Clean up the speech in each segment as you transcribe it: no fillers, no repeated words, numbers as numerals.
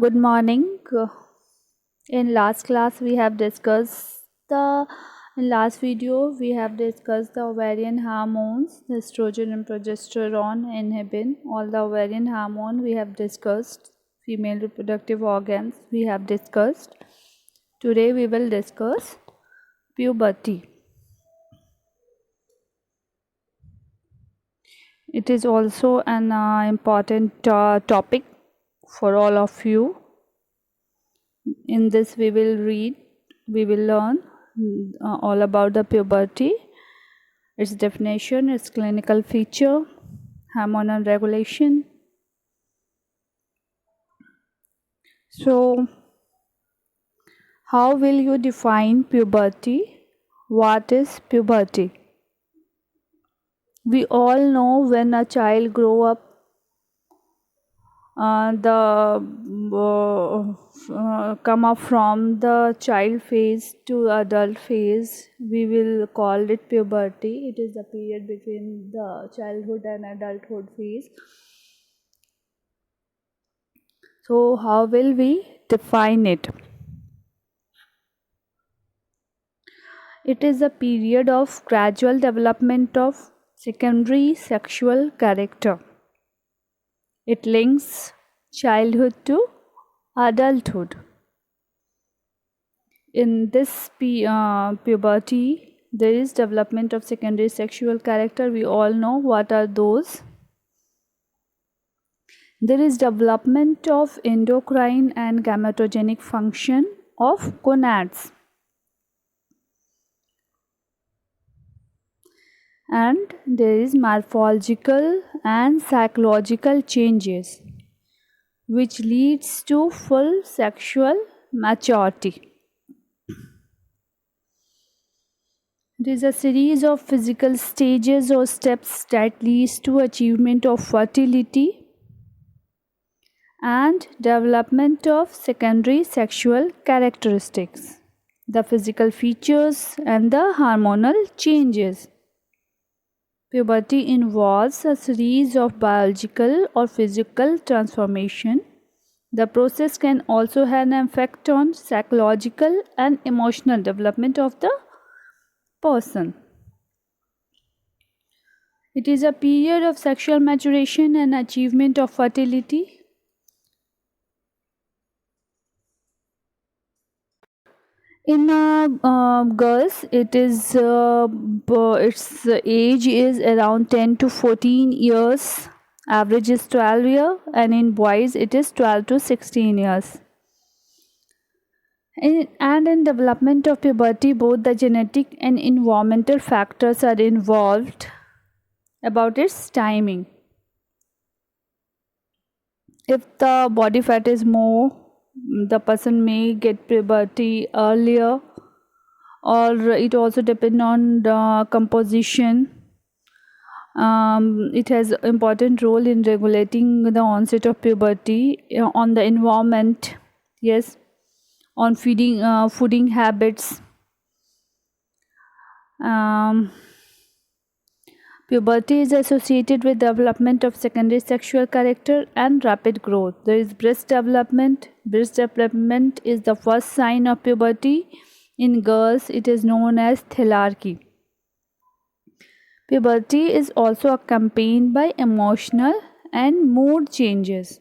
Good morning. In last class, we have discussed the in last video we have discussed the ovarian hormones, the estrogen and progesterone inhibin. All the ovarian hormone we have discussed. Female reproductive organs we have discussed. Today we will discuss puberty. It is also an important topic for all of you. In this we will learn all about the puberty, its definition, its clinical feature, hormonal regulation. So how will you define puberty? What is puberty? We all know when a child grow up, the come up from the child phase to adult phase, we will call it puberty. It is the period between the childhood and adulthood phase. So how will we define it? It is a period of gradual development of secondary sexual character. It links childhood to adulthood. In this puberty, there is development of secondary sexual character. We all know what are those. There is development of endocrine and gametogenic function of gonads. And there is morphological and psychological changes which leads to full sexual maturity. It is a series of physical stages or steps that leads to achievement of fertility and development of secondary sexual characteristics, the physical features and the hormonal changes. Puberty involves a series of biological or physical transformation. The process can also have an effect on psychological and emotional development of the person. It is a period of sexual maturation and achievement of fertility. In girls, its age is around 10 to 14 years. Average is 12 years, and in boys it is 12 to 16 years. And in development of puberty, both the genetic and environmental factors are involved about its timing. If the body fat is more, the person may get puberty earlier, or it also depends on the composition. It has important role in regulating the onset of puberty, on the environment, yes, on fooding habits. Puberty is associated with development of secondary sexual character and rapid growth. There is breast development. Breast development is the first sign of puberty. In girls, it is known as thelarchy. Puberty is also accompanied by emotional and mood changes.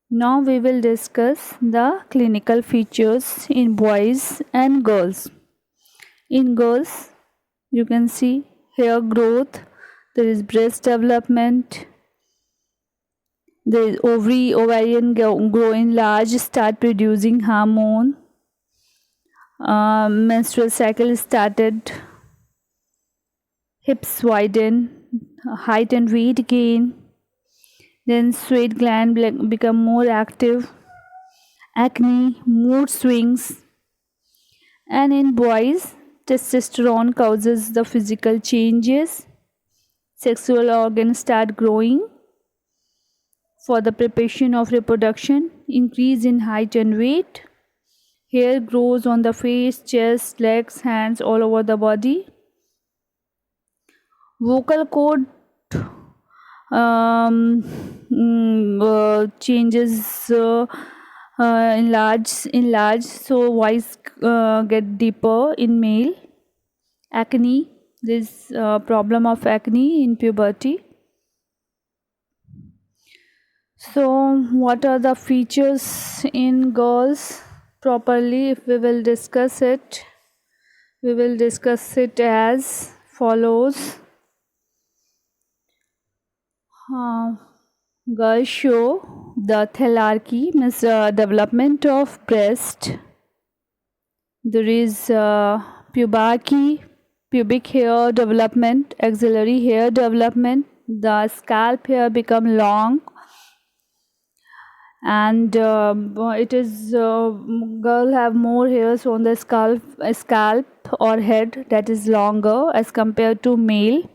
Now we will discuss the clinical features in boys and girls. In girls, you can see hair growth, there is breast development, there is ovarian grow enlarge, start producing hormone, menstrual cycle started, hips widen, height and weight gain, then sweat gland become more active, acne, mood swings, and in boys testosterone causes the physical changes, sexual organs start growing for the preparation of reproduction, increase in height and weight, hair grows on the face, chest, legs, hands, all over the body. Vocal cord changes enlarge, so voice get deeper in male. Acne, this problem of acne in puberty. So what are the features in girls properly? If we will discuss it, we will discuss it as follows. uh, Girls show the thelarchy, means development of breast. There is pubarchy, pubic hair development, axillary hair development. The scalp hair become long, and it is girl have more hairs on the scalp or head, that is longer as compared to male.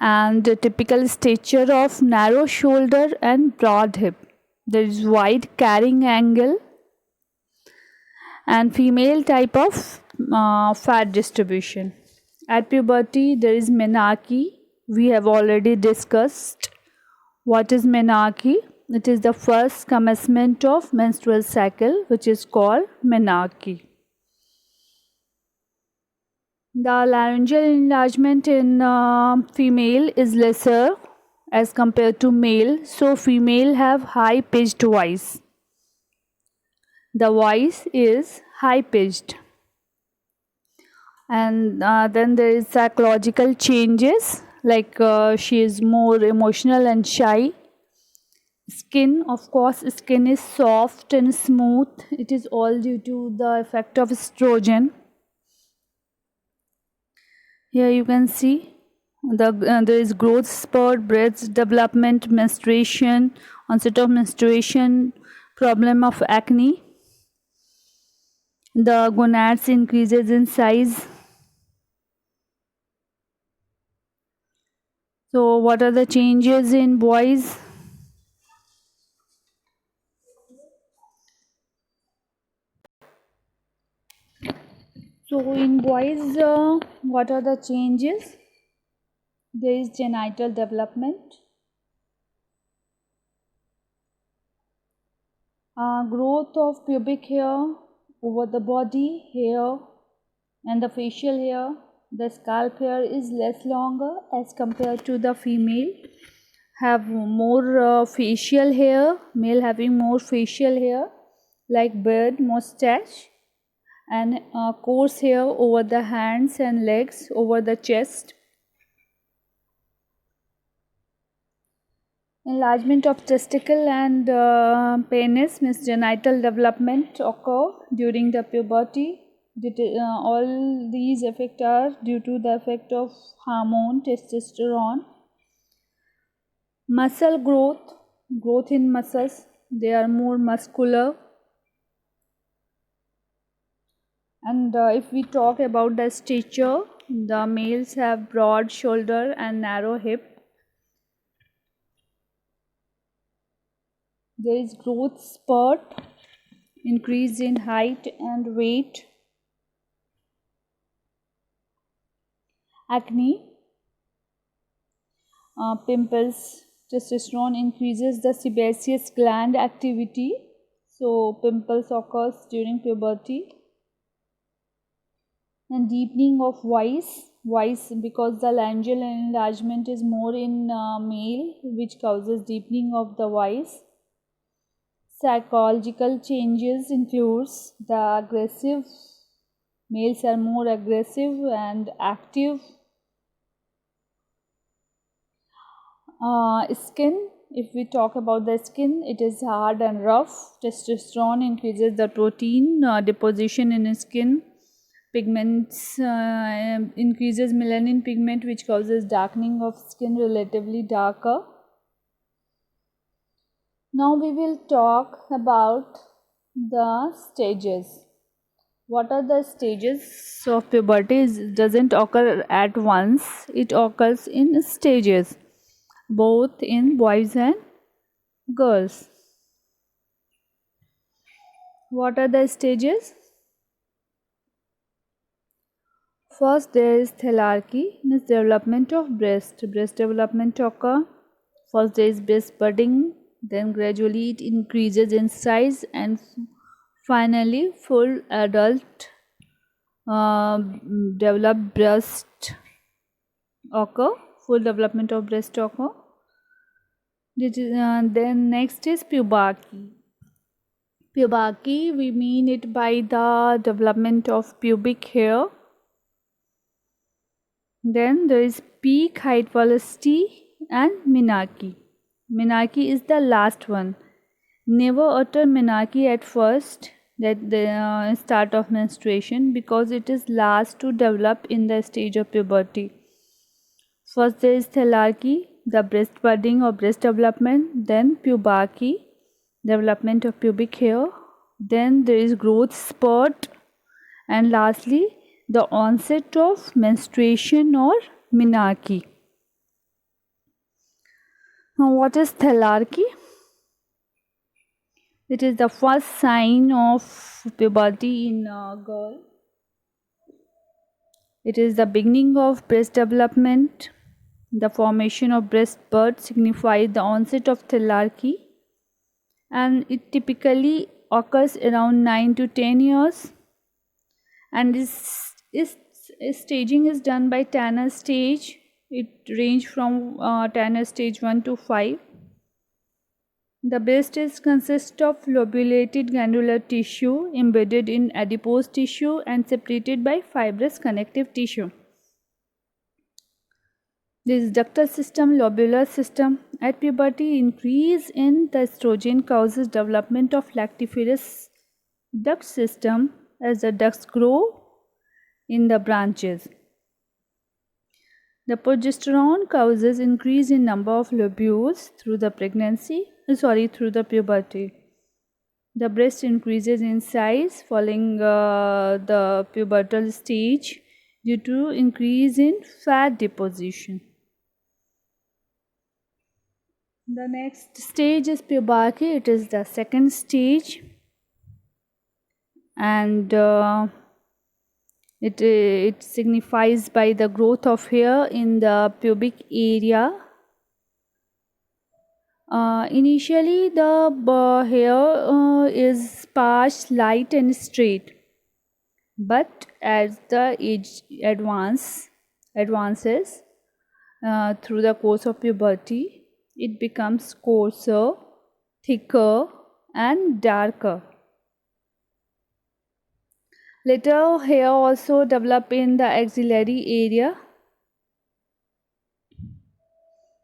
And the typical stature of narrow shoulder and broad hip. There is wide carrying angle and female type of fat distribution. At puberty, there is menarche. We have already discussed what is menarche. It is the first commencement of menstrual cycle, which is called menarche. The laryngeal enlargement in female is lesser as compared to male, so female have high pitched voice. The voice is high pitched. And then there is psychological changes, like she is more emotional and shy. Skin, of course, skin is soft and smooth. It is all due to the effect of estrogen. Here you can see there is growth spurt, breast development, menstruation, onset of menstruation, problem of acne. The gonads increases in size. So what are the changes in boys? So in boys, what are the changes? There is genital development, growth of pubic hair over the body hair and the facial hair. The scalp hair is less longer as compared to the female. Have more facial hair, male having more facial hair like beard, mustache, and coarse hair over the hands and legs, over the chest. Enlargement of testicle and penis, means genital development, occur during the puberty. All these effects are due to the effect of hormone testosterone. Muscle growth in muscles, they are more muscular. And if we talk about the stature, the males have broad shoulder and narrow hip. There is growth spurt, increase in height and weight. Acne, pimples, testosterone increases the sebaceous gland activity, so pimples occurs during puberty. And deepening of voice, because the laryngeal enlargement is more in male, which causes deepening of the voice. Psychological changes includes the aggressive, males are more aggressive and active. Skin, if we talk about the skin, it is hard and rough. Testosterone increases the protein deposition in skin. Pigments, increases melanin pigment, which causes darkening of skin, relatively darker. Now we will talk about the stages. What are the stages of puberty? It doesn't occur at once, it occurs in stages, both in boys and girls. What are the stages? First, there is thelarchy, means development of breast. Breast development occur. First there is breast budding, then gradually it increases in size, and finally full adult developed breast occur, full development of breast occur. Then next is puberty. Puberty, we mean it by the development of pubic hair. Then there is peak height velocity and menarche. Menarche is the last one. Never utter menarche at first, that the start of menstruation, because it is last to develop in the stage of puberty. First there is thelarche, the breast budding or breast development, then pubarche, development of pubic hair, then there is growth spurt, and lastly the onset of menstruation or menarche. Now what is thelarche? It is the first sign of puberty in a girl. It is the beginning of breast development. The formation of breast bud signifies the onset of thelarche, and it typically occurs around 9 to 10 years, and its staging is done by Tanner stage. It ranges from Tanner stage 1 to 5. The breast consists of lobulated glandular tissue embedded in adipose tissue and separated by fibrous connective tissue. This ductal system, lobular system. At puberty, increase in the estrogen causes development of lactiferous duct system as the ducts grow in the branches. The progesterone causes increase in number of lobules through the puberty. The breast increases in size following the pubertal stage due to increase in fat deposition. The next stage is pubarche. It is the second stage, and it signifies by the growth of hair in the pubic area. Initially the hair is sparse, light and straight, but as the age advances through the course of puberty, it becomes coarser, thicker and darker. Later, hair also develop in the axillary area.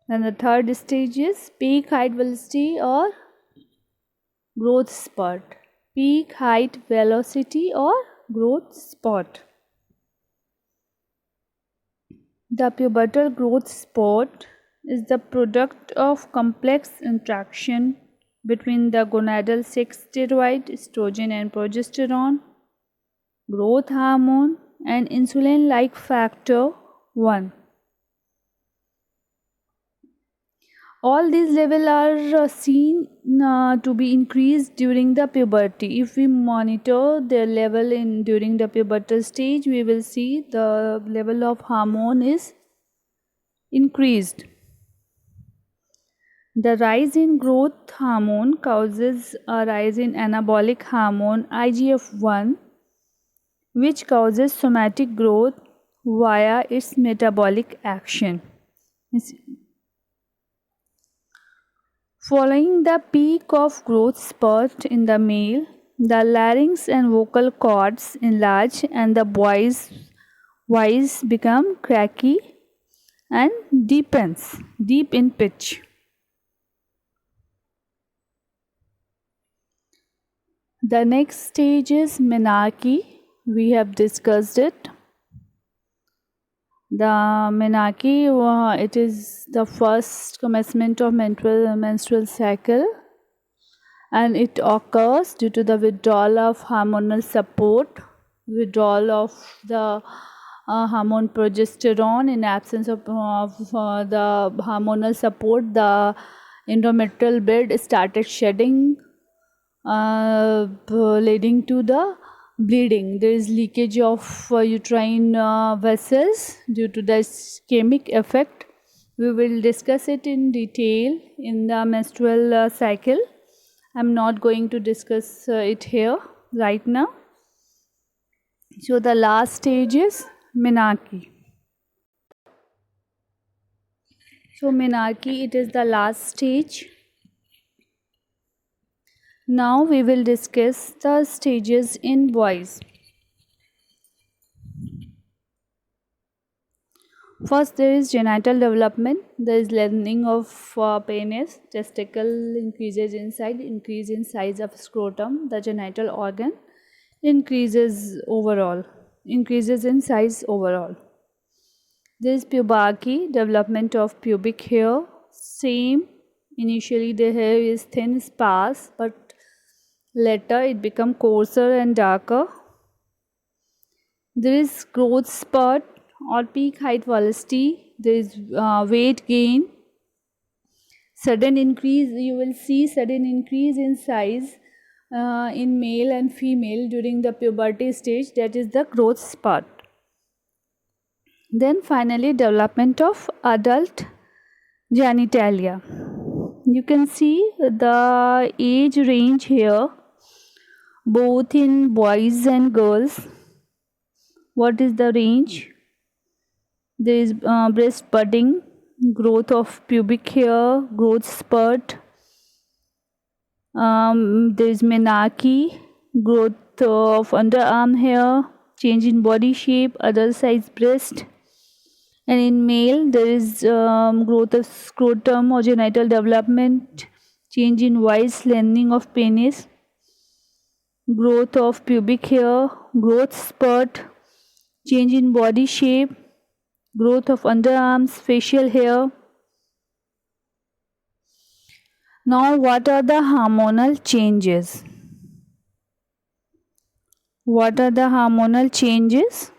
Then the third stage is peak height velocity or growth spurt. Peak height velocity or growth spurt. The pubertal growth spurt is the product of complex interaction between the gonadal sex steroid, estrogen and progesterone, growth hormone and insulin-like factor 1. All these levels are seen to be increased during the puberty. If we monitor their level during the pubertal stage, we will see the level of hormone is increased. The rise in growth hormone causes a rise in anabolic hormone IGF-1, which causes somatic growth via its metabolic action. Following the peak of growth spurt in the male, the larynx and vocal cords enlarge and the voice become cracky and deep in pitch. The next stage is menarche. We have discussed it. The menarche, it is the first commencement of menstrual cycle, and it occurs due to the withdrawal of hormonal support, withdrawal of the hormone progesterone. In absence of the hormonal support, the endometrial bed started shedding, leading to the bleeding. There is leakage of uterine vessels due to the ischemic effect We will discuss it in detail in the menstrual cycle. I'm not going to discuss it here right now. So the last stage is menarche. So menarche, it is the last stage. Now we will discuss the stages in boys. First, there is genital development. There is lengthening of penis, testicle increases in size, increase in size of scrotum, the genital organ increases in size overall. There is pubarchy, development of pubic hair. Same, initially the hair is thin, sparse, but later it becomes coarser and darker. There is growth spurt or peak height velocity. There is weight gain, sudden increase. You will see sudden increase in size in male and female during the puberty stage. That is the growth spurt. Then finally, development of adult genitalia. You can see the age range here, both in boys and girls. What is the range? There is breast budding, growth of pubic hair, growth spurt. There is menarche, growth of underarm hair, change in body shape, other size breast. And in male, there is growth of scrotum or genital development, change in voice, lengthening of penis, growth of pubic hair, growth spurt, change in body shape, growth of underarms, facial hair. Now, what are the hormonal changes? What are the hormonal changes?